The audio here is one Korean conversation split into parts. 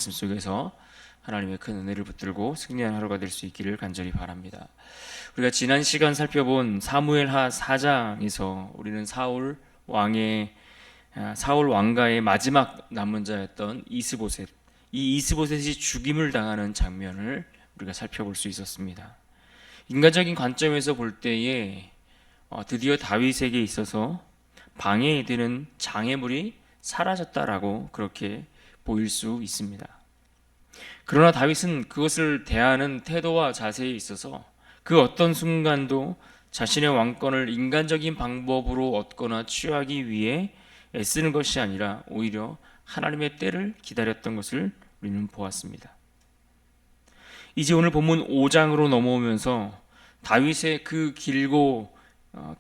말씀 속에서 하나님의 큰 은혜를 붙들고 승리한 하루가 될 수 있기를 간절히 바랍니다. 우리가 지난 시간 살펴본 사무엘하 4장에서 우리는 사울 왕가의 마지막 남은 자였던 이스보셋, 이 이스보셋이 죽임을 당하는 장면을 우리가 살펴볼 수 있었습니다. 인간적인 관점에서 볼 때에 드디어 다윗에게 있어서 방해되는 장애물이 사라졌다라고 그렇게 보일 수 있습니다. 그러나 다윗은 그것을 대하는 태도와 자세에 있어서 그 어떤 순간도 자신의 왕권을 인간적인 방법으로 얻거나 취하기 위해 애쓰는 것이 아니라 오히려 하나님의 때를 기다렸던 것을 우리는 보았습니다. 이제 오늘 본문 5장으로 넘어오면서 다윗의 그 길고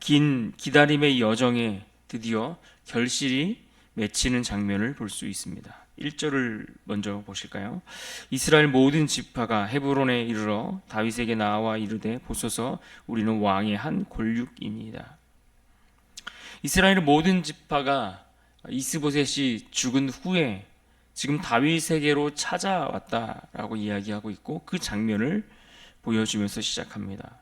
긴 기다림의 여정에 드디어 결실이 맺히는 장면을 볼 수 있습니다. 1절을 먼저 보실까요? 이스라엘 모든 지파가 헤브론에 이르러 다윗에게 나와 이르되 보소서 우리는 왕의 한 골육이니이다. 이스라엘의 모든 지파가 이스보셋이 죽은 후에 지금 다윗에게로 찾아왔다라고 이야기하고 있고 그 장면을 보여주면서 시작합니다.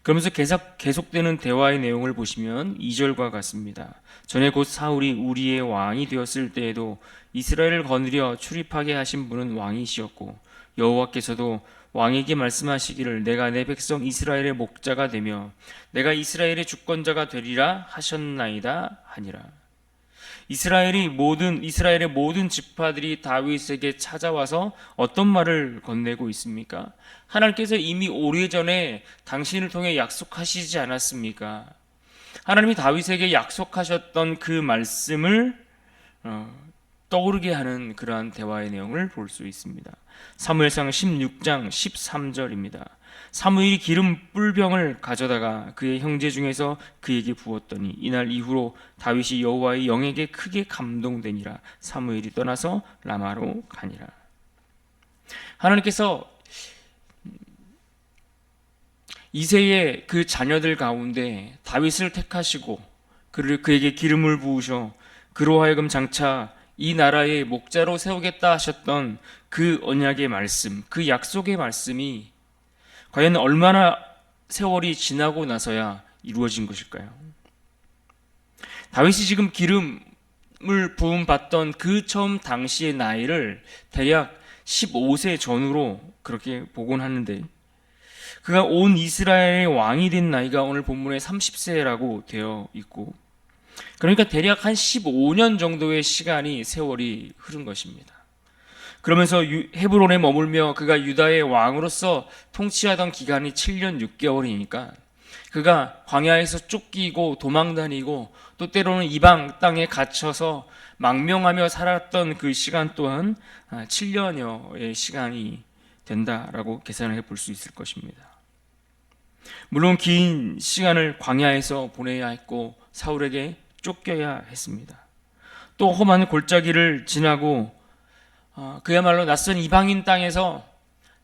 그러면서 계속되는 대화의 내용을 보시면 2절과 같습니다. 전에 곧 사울이 우리의 왕이 되었을 때에도 이스라엘을 거느려 출입하게 하신 분은 왕이시었고 여호와께서도 왕에게 말씀하시기를 내가 내 백성 이스라엘의 목자가 되며 내가 이스라엘의 주권자가 되리라 하셨나이다 하니라. 이스라엘의 모든 지파들이 다윗에게 찾아와서 어떤 말을 건네고 있습니까? 하나님께서 이미 오래전에 당신을 통해 약속하시지 않았습니까? 하나님이 다윗에게 약속하셨던 그 말씀을 떠오르게 하는 그러한 대화의 내용을 볼 수 있습니다. 사무엘상 16장 13절입니다. 사무엘이 기름 뿔병을 가져다가 그의 형제 중에서 그에게 부었더니 이날 이후로 다윗이 여호와의 영에게 크게 감동되니라. 사무엘이 떠나서 라마로 가니라. 하나님께서 이새의 그 자녀들 가운데 다윗을 택하시고 그에게 기름을 부으셔 그로 하여금 장차 이 나라의 목자로 세우겠다 하셨던 그 언약의 말씀, 그 약속의 말씀이 과연 얼마나 세월이 지나고 나서야 이루어진 것일까요? 다윗이 지금 기름을 부음 받던 그 처음 당시의 나이를 대략 15세 전후로 그렇게 보곤 하는데 그가 온 이스라엘의 왕이 된 나이가 오늘 본문에 30세라고 되어 있고 그러니까 대략 한 15년 정도의 세월이 흐른 것입니다. 그러면서 헤브론에 머물며 그가 유다의 왕으로서 통치하던 기간이 7년 6개월이니까 그가 광야에서 쫓기고 도망다니고 또 때로는 이방 땅에 갇혀서 망명하며 살았던 그 시간 또한 7년여의 시간이 된다라고 계산을 해볼 수 있을 것입니다. 물론 긴 시간을 광야에서 보내야 했고 사울에게 쫓겨야 했습니다. 또 험한 골짜기를 지나고 그야말로 낯선 이방인 땅에서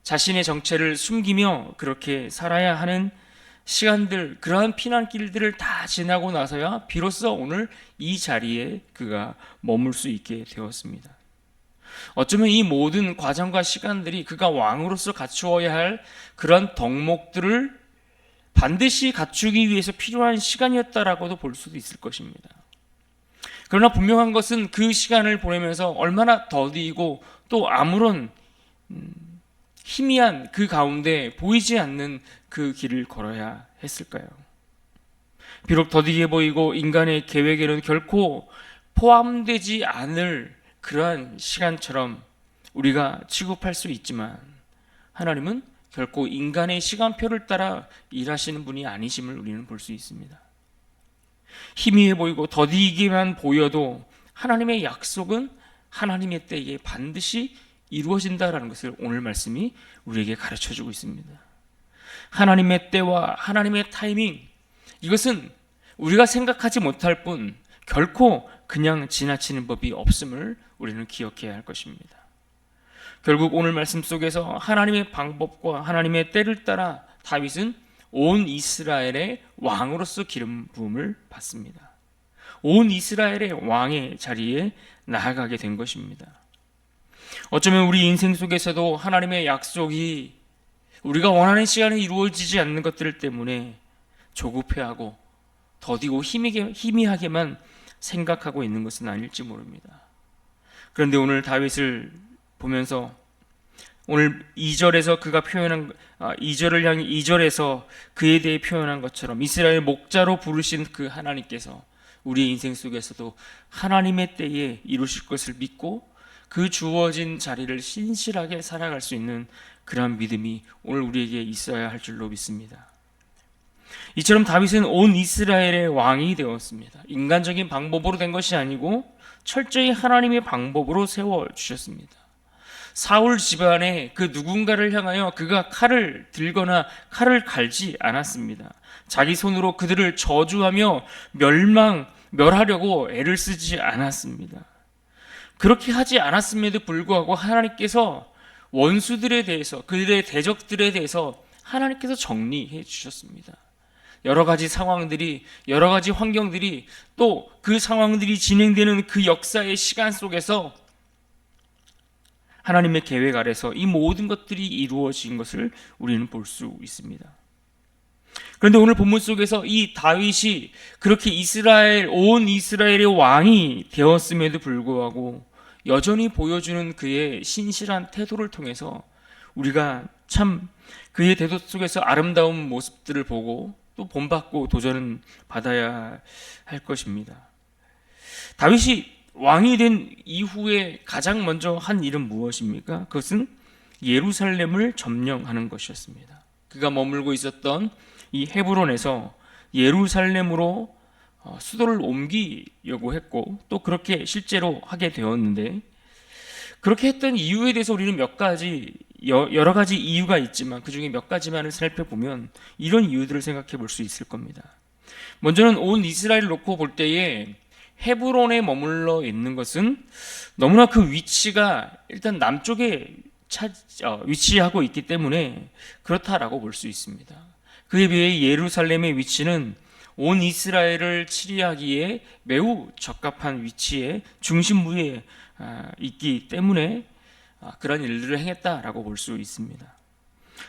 자신의 정체를 숨기며 그렇게 살아야 하는 시간들, 그러한 피난길들을 다 지나고 나서야 비로소 오늘 이 자리에 그가 머물 수 있게 되었습니다. 어쩌면 이 모든 과정과 시간들이 그가 왕으로서 갖추어야 할 그런 덕목들을 반드시 갖추기 위해서 필요한 시간이었다라고도 볼 수도 있을 것입니다. 그러나 분명한 것은 그 시간을 보내면서 얼마나 더디고 또 아무런 희미한 그 가운데 보이지 않는 그 길을 걸어야 했을까요? 비록 더디게 보이고 인간의 계획에는 결코 포함되지 않을 그러한 시간처럼 우리가 취급할 수 있지만 하나님은 결코 인간의 시간표를 따라 일하시는 분이 아니심을 우리는 볼 수 있습니다. 희미해 보이고 더디기만 보여도 하나님의 약속은 하나님의 때에 반드시 이루어진다라는 것을 오늘 말씀이 우리에게 가르쳐주고 있습니다. 하나님의 때와 하나님의 타이밍, 이것은 우리가 생각하지 못할 뿐 결코 그냥 지나치는 법이 없음을 우리는 기억해야 할 것입니다. 결국 오늘 말씀 속에서 하나님의 방법과 하나님의 때를 따라 다윗은 온 이스라엘의 왕으로서 기름 부음을 받습니다. 온 이스라엘의 왕의 자리에 나아가게 된 것입니다. 어쩌면 우리 인생 속에서도 하나님의 약속이 우리가 원하는 시간에 이루어지지 않는 것들 때문에 조급해하고 더디고 희미하게만 생각하고 있는 것은 아닐지 모릅니다. 그런데 오늘 다윗을 보면서 오늘 2절에서 그가 표현한 2절에서 그에 대해 표현한 것처럼 이스라엘 목자로 부르신 그 하나님께서 우리의 인생 속에서도 하나님의 때에 이루실 것을 믿고 그 주어진 자리를 신실하게 살아갈 수 있는 그러한 믿음이 오늘 우리에게 있어야 할 줄로 믿습니다. 이처럼 다윗은 온 이스라엘의 왕이 되었습니다. 인간적인 방법으로 된 것이 아니고 철저히 하나님의 방법으로 세워주셨습니다. 사울 집안에 그 누군가를 향하여 그가 칼을 들거나 칼을 갈지 않았습니다. 자기 손으로 그들을 저주하며 멸하려고 애를 쓰지 않았습니다. 그렇게 하지 않았음에도 불구하고 하나님께서 원수들에 대해서, 그들의 대적들에 대해서 하나님께서 정리해 주셨습니다. 여러 가지 상황들이, 여러 가지 환경들이, 또 그 상황들이 진행되는 그 역사의 시간 속에서 하나님의 계획 아래서 이 모든 것들이 이루어진 것을 우리는 볼 수 있습니다. 그런데 오늘 본문 속에서 이 다윗이 그렇게 온 이스라엘의 왕이 되었음에도 불구하고 여전히 보여주는 그의 신실한 태도를 통해서 우리가 참 그의 태도 속에서 아름다운 모습들을 보고 또 본받고 도전은 받아야 할 것입니다. 다윗이 왕이 된 이후에 가장 먼저 한 일은 무엇입니까? 그것은 예루살렘을 점령하는 것이었습니다. 그가 머물고 있었던 이 헤브론에서 예루살렘으로 수도를 옮기려고 했고 또 그렇게 실제로 하게 되었는데, 그렇게 했던 이유에 대해서 우리는 여러 가지 이유가 있지만 그 중에 몇 가지만을 살펴보면 이런 이유들을 생각해 볼 수 있을 겁니다. 먼저는 온 이스라엘을 놓고 볼 때에 헤브론에 머물러 있는 것은 너무나 그 위치가 일단 남쪽에 위치하고 있기 때문에 그렇다라고 볼 수 있습니다. 그에 비해 예루살렘의 위치는 온 이스라엘을 치리하기에 매우 적합한 위치에 중심부에 있기 때문에 그런 일들을 행했다라고 볼 수 있습니다.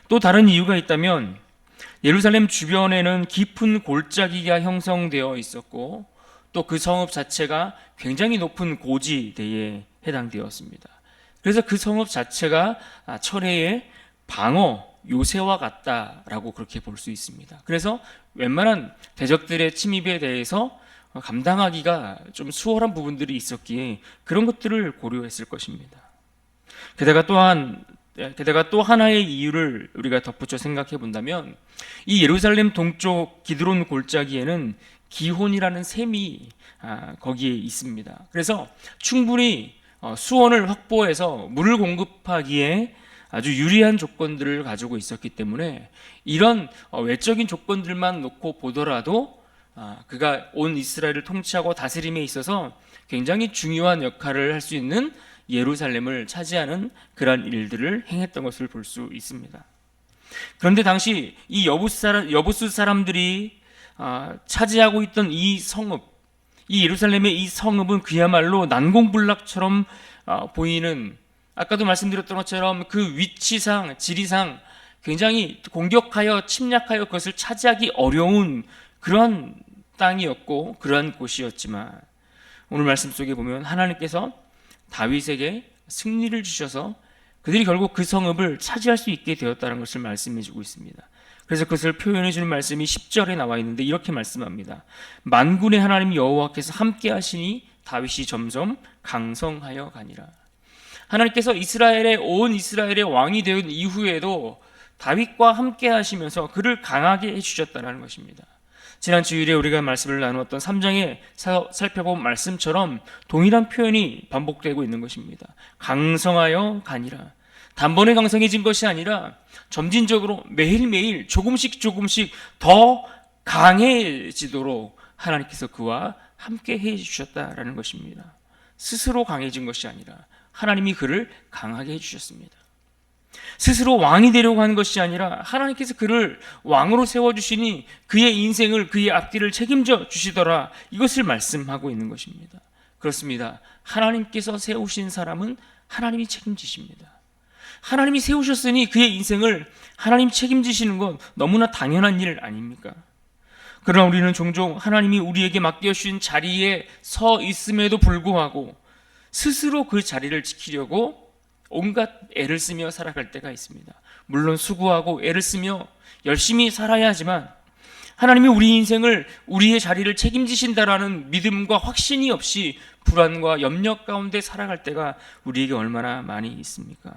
또 다른 이유가 있다면 예루살렘 주변에는 깊은 골짜기가 형성되어 있었고 또 그 성읍 자체가 굉장히 높은 고지대에 해당되었습니다. 그래서 그 성읍 자체가 철해의 방어 요새와 같다라고 그렇게 볼 수 있습니다. 그래서 웬만한 대적들의 침입에 대해서 감당하기가 좀 수월한 부분들이 있었기에 그런 것들을 고려했을 것입니다. 게다가 또 하나의 이유를 우리가 덧붙여 생각해 본다면 이 예루살렘 동쪽 기드론 골짜기에는 기혼이라는 샘이 거기에 있습니다. 그래서 충분히 수원을 확보해서 물을 공급하기에 아주 유리한 조건들을 가지고 있었기 때문에 이런 외적인 조건들만 놓고 보더라도 그가 온 이스라엘을 통치하고 다스림에 있어서 굉장히 중요한 역할을 할 수 있는 예루살렘을 차지하는 그러한 일들을 행했던 것을 볼 수 있습니다. 그런데 당시 이 여부수 사람들이 차지하고 있던 이 예루살렘의 이 성읍은 그야말로 난공불락처럼 보이는, 아까도 말씀드렸던 것처럼 그 위치상, 지리상 굉장히 공격하여 침략하여 그것을 차지하기 어려운 그러한 땅이었고 그러한 곳이었지만 오늘 말씀 속에 보면 하나님께서 다윗에게 승리를 주셔서 그들이 결국 그 성읍을 차지할 수 있게 되었다는 것을 말씀해 주고 있습니다. 그래서 그것을 표현해 주는 말씀이 10절에 나와 있는데 이렇게 말씀합니다. 만군의 하나님 여호와께서 함께 하시니 다윗이 점점 강성하여 가니라. 하나님께서 온 이스라엘의 왕이 된 이후에도 다윗과 함께 하시면서 그를 강하게 해주셨다는 것입니다. 지난 주일에 우리가 말씀을 나누었던 3장에 살펴본 말씀처럼 동일한 표현이 반복되고 있는 것입니다. 강성하여 가니라. 단번에 강성해진 것이 아니라 점진적으로 매일매일 조금씩 더 강해지도록 하나님께서 그와 함께 해주셨다라는 것입니다. 스스로 강해진 것이 아니라 하나님이 그를 강하게 해주셨습니다. 스스로 왕이 되려고 하는 것이 아니라 하나님께서 그를 왕으로 세워주시니 그의 인생을, 그의 앞길을 책임져 주시더라, 이것을 말씀하고 있는 것입니다. 그렇습니다. 하나님께서 세우신 사람은 하나님이 책임지십니다. 하나님이 세우셨으니 그의 인생을 하나님 책임지시는 건 너무나 당연한 일 아닙니까? 그러나 우리는 종종 하나님이 우리에게 맡겨주신 자리에 서 있음에도 불구하고 스스로 그 자리를 지키려고 온갖 애를 쓰며 살아갈 때가 있습니다. 물론 수고하고 애를 쓰며 열심히 살아야 하지만 하나님이 우리 인생을, 우리의 자리를 책임지신다라는 믿음과 확신이 없이 불안과 염려 가운데 살아갈 때가 우리에게 얼마나 많이 있습니까?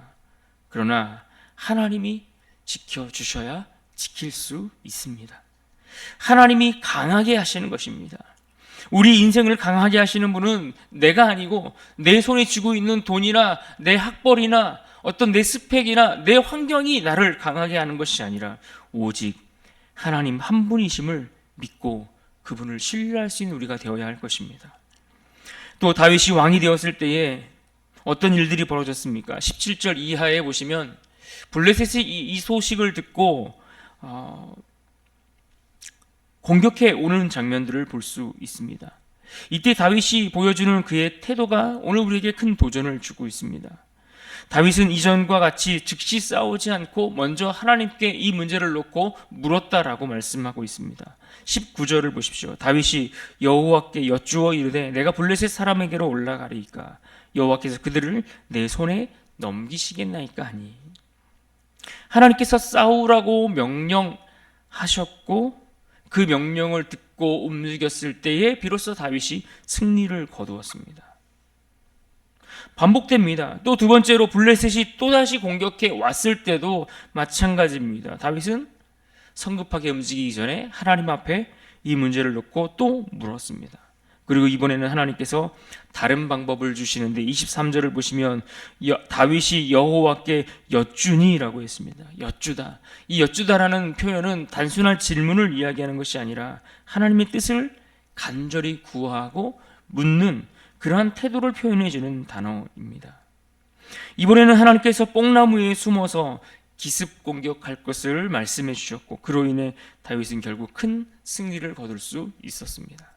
그러나 하나님이 지켜주셔야 지킬 수 있습니다. 하나님이 강하게 하시는 것입니다. 우리 인생을 강하게 하시는 분은 내가 아니고 내 손에 쥐고 있는 돈이나 내 학벌이나 어떤 내 스펙이나 내 환경이 나를 강하게 하는 것이 아니라 오직 하나님 한 분이심을 믿고 그분을 신뢰할 수 있는 우리가 되어야 할 것입니다. 또 다윗이 왕이 되었을 때에 어떤 일들이 벌어졌습니까? 17절 이하에 보시면 블레셋이 이 소식을 듣고 공격해 오는 장면들을 볼 수 있습니다. 이때 다윗이 보여주는 그의 태도가 오늘 우리에게 큰 도전을 주고 있습니다. 다윗은 이전과 같이 즉시 싸우지 않고 먼저 하나님께 이 문제를 놓고 물었다라고 말씀하고 있습니다. 19절을 보십시오. 다윗이 여호와께 여쭈어 이르되 내가 블레셋 사람에게로 올라가리이까 여호와께서 그들을 내 손에 넘기시겠나이까 하니, 하나님께서 싸우라고 명령하셨고 그 명령을 듣고 움직였을 때에 비로소 다윗이 승리를 거두었습니다. 반복됩니다. 또 두 번째로 블레셋이 또다시 공격해 왔을 때도 마찬가지입니다. 다윗은 성급하게 움직이기 전에 하나님 앞에 이 문제를 놓고 또 물었습니다. 그리고 이번에는 하나님께서 다른 방법을 주시는데 23절을 보시면 다윗이 여호와께 여쭈니라고 했습니다. 여쭈다. 이 여쭈다라는 표현은 단순한 질문을 이야기하는 것이 아니라 하나님의 뜻을 간절히 구하고 묻는 그러한 태도를 표현해 주는 단어입니다. 이번에는 하나님께서 뽕나무에 숨어서 기습 공격할 것을 말씀해 주셨고 그로 인해 다윗은 결국 큰 승리를 거둘 수 있었습니다.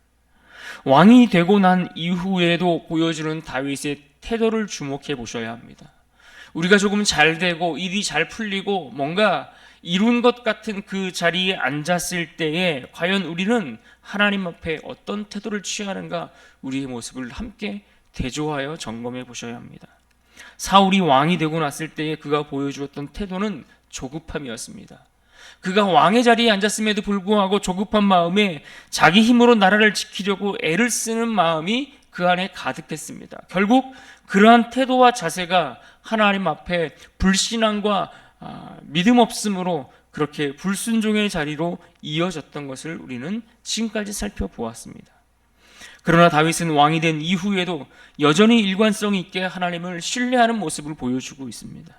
왕이 되고 난 이후에도 보여주는 다윗의 태도를 주목해 보셔야 합니다. 우리가 조금 잘 되고 일이 잘 풀리고 뭔가 이룬 것 같은 그 자리에 앉았을 때에 과연 우리는 하나님 앞에 어떤 태도를 취하는가, 우리의 모습을 함께 대조하여 점검해 보셔야 합니다. 사울이 왕이 되고 났을 때에 그가 보여주었던 태도는 조급함이었습니다. 그가 왕의 자리에 앉았음에도 불구하고 조급한 마음에 자기 힘으로 나라를 지키려고 애를 쓰는 마음이 그 안에 가득했습니다. 결국 그러한 태도와 자세가 하나님 앞에 불신앙과 믿음 없음으로 그렇게 불순종의 자리로 이어졌던 것을 우리는 지금까지 살펴보았습니다. 그러나 다윗은 왕이 된 이후에도 여전히 일관성 있게 하나님을 신뢰하는 모습을 보여주고 있습니다.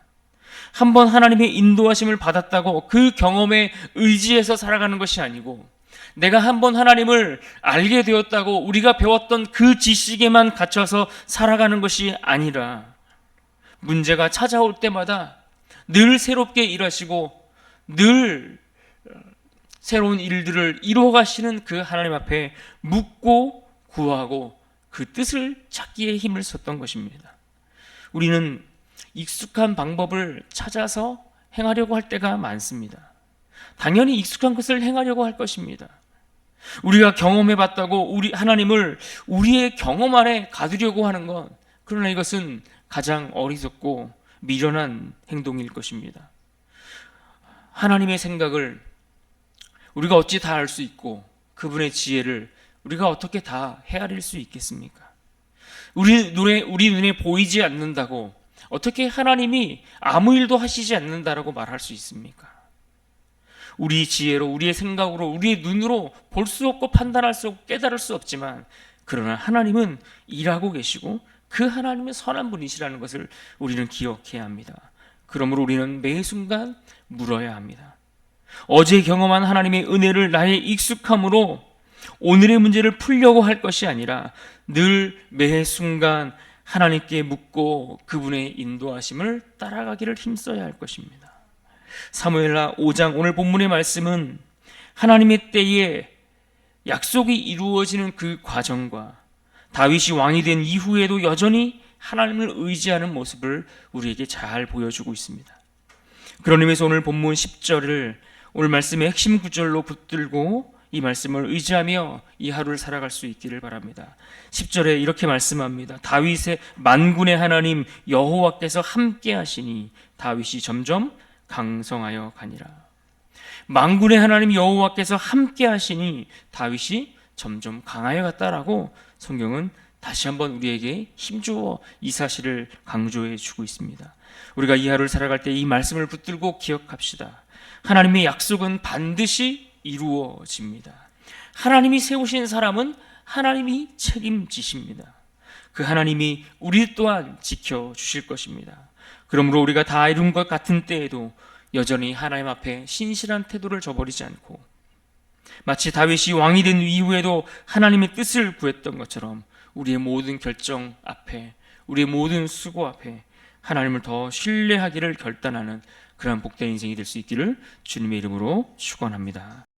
한번 하나님의 인도하심을 받았다고 그 경험에 의지해서 살아가는 것이 아니고, 내가 한번 하나님을 알게 되었다고 우리가 배웠던 그 지식에만 갇혀서 살아가는 것이 아니라 문제가 찾아올 때마다 늘 새롭게 일하시고 늘 새로운 일들을 이루어가시는 그 하나님 앞에 묻고 구하고 그 뜻을 찾기에 힘을 썼던 것입니다. 우리는 익숙한 방법을 찾아서 행하려고 할 때가 많습니다. 당연히 익숙한 것을 행하려고 할 것입니다. 우리가 경험해봤다고 우리 하나님을 우리의 경험 안에 가두려고 하는 것, 그러나 이것은 가장 어리석고 미련한 행동일 것입니다. 하나님의 생각을 우리가 어찌 다 알 수 있고 그분의 지혜를 우리가 어떻게 다 헤아릴 수 있겠습니까? 우리 눈에 보이지 않는다고 어떻게 하나님이 아무 일도 하시지 않는다라고 말할 수 있습니까? 우리 지혜로, 우리의 생각으로, 우리의 눈으로 볼 수 없고 판단할 수 없고 깨달을 수 없지만, 그러나 하나님은 일하고 계시고 그 하나님의 선한 분이시라는 것을 우리는 기억해야 합니다. 그러므로 우리는 매 순간 물어야 합니다. 어제 경험한 하나님의 은혜를 나의 익숙함으로 오늘의 문제를 풀려고 할 것이 아니라 늘 매 순간 하나님께 묻고 그분의 인도하심을 따라가기를 힘써야 할 것입니다. 사무엘하 5장 오늘 본문의 말씀은 하나님의 때에 약속이 이루어지는 그 과정과 다윗이 왕이 된 이후에도 여전히 하나님을 의지하는 모습을 우리에게 잘 보여주고 있습니다. 그런 의미에서 오늘 본문 10절을 오늘 말씀의 핵심 구절로 붙들고 이 말씀을 의지하며 이 하루를 살아갈 수 있기를 바랍니다. 10절에 이렇게 말씀합니다. 다윗의 만군의 하나님 여호와께서 함께 하시니 다윗이 점점 강성하여 가니라. 만군의 하나님 여호와께서 함께 하시니 다윗이 점점 강하여 갔다라고 성경은 다시 한번 우리에게 힘주어 이 사실을 강조해 주고 있습니다. 우리가 이 하루를 살아갈 때 이 말씀을 붙들고 기억합시다. 하나님의 약속은 반드시 이루어집니다. 하나님이 세우신 사람은 하나님이 책임지십니다. 그 하나님이 우리 또한 지켜주실 것입니다. 그러므로 우리가 다 이룬 것 같은 때에도 여전히 하나님 앞에 신실한 태도를 저버리지 않고 마치 다윗이 왕이 된 이후에도 하나님의 뜻을 구했던 것처럼 우리의 모든 결정 앞에, 우리의 모든 수고 앞에 하나님을 더 신뢰하기를 결단하는 그러한 복된 인생이 될 수 있기를 주님의 이름으로 축원합니다.